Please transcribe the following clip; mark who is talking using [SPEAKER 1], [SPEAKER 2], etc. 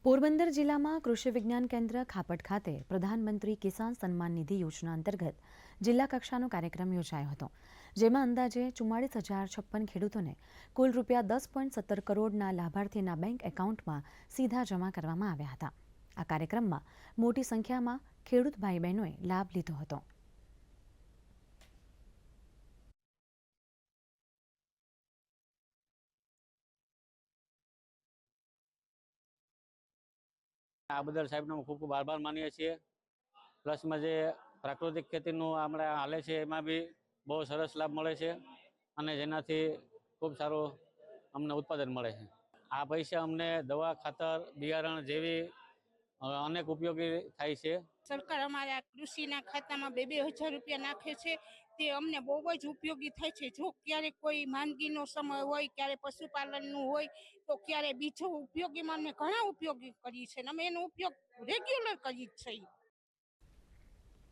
[SPEAKER 1] પોરબંદર જિલ્લામાં કૃષિ વિજ્ઞાન કેન્દ્ર ખાપટ ખાતે પ્રધાનમંત્રી કિસાન સન્માન નિધિ યોજના અંતર્ગત જિલ્લા કક્ષાનો કાર્યક્રમ યોજાયો હતો, જેમાં અંદાજે 44,056 ખેડૂતોને કુલ ₹10.17 કરોડના લાભાર્થીના બેંક એકાઉન્ટમાં સીધા જમા કરવામાં આવ્યા હતા. આ કાર્યક્રમમાં મોટી સંખ્યામાં ખેડૂત ભાઈ બહેનોએ લાભ લીધો હતો.
[SPEAKER 2] આ બદલ સાહેબનો ખૂબ ખૂબ આભાર માનીએ છીએ. પ્લસમાં જે પ્રાકૃતિક ખેતીનું આપણે હાલે છે એમાં બી બહુ સરસ લાભ મળે છે અને જેનાથી ખૂબ સારું અમને ઉત્પાદન મળે છે. આ પૈસા અમને દવા, ખાતર, બિયારણ જેવી અનેક ઉપયોગી થાય છે.
[SPEAKER 3] સરકાર અમારા કૃષિના ખાતામાં 2,000 રૂપિયા નાખે છે. તે અમને બહુ જ ઉપયોગી થાય છે. જો ક્યારેક કોઈ માંદગીનો સમય હોય, ક્યારે પશુપાલનનું હોય, તો ક્યારે બીજો ઉપયોગીમાં અમે ઘણા ઉપયોગી કરીએ છીએ અને અમે એનો ઉપયોગ રેગ્યુલર કરીએ છીએ.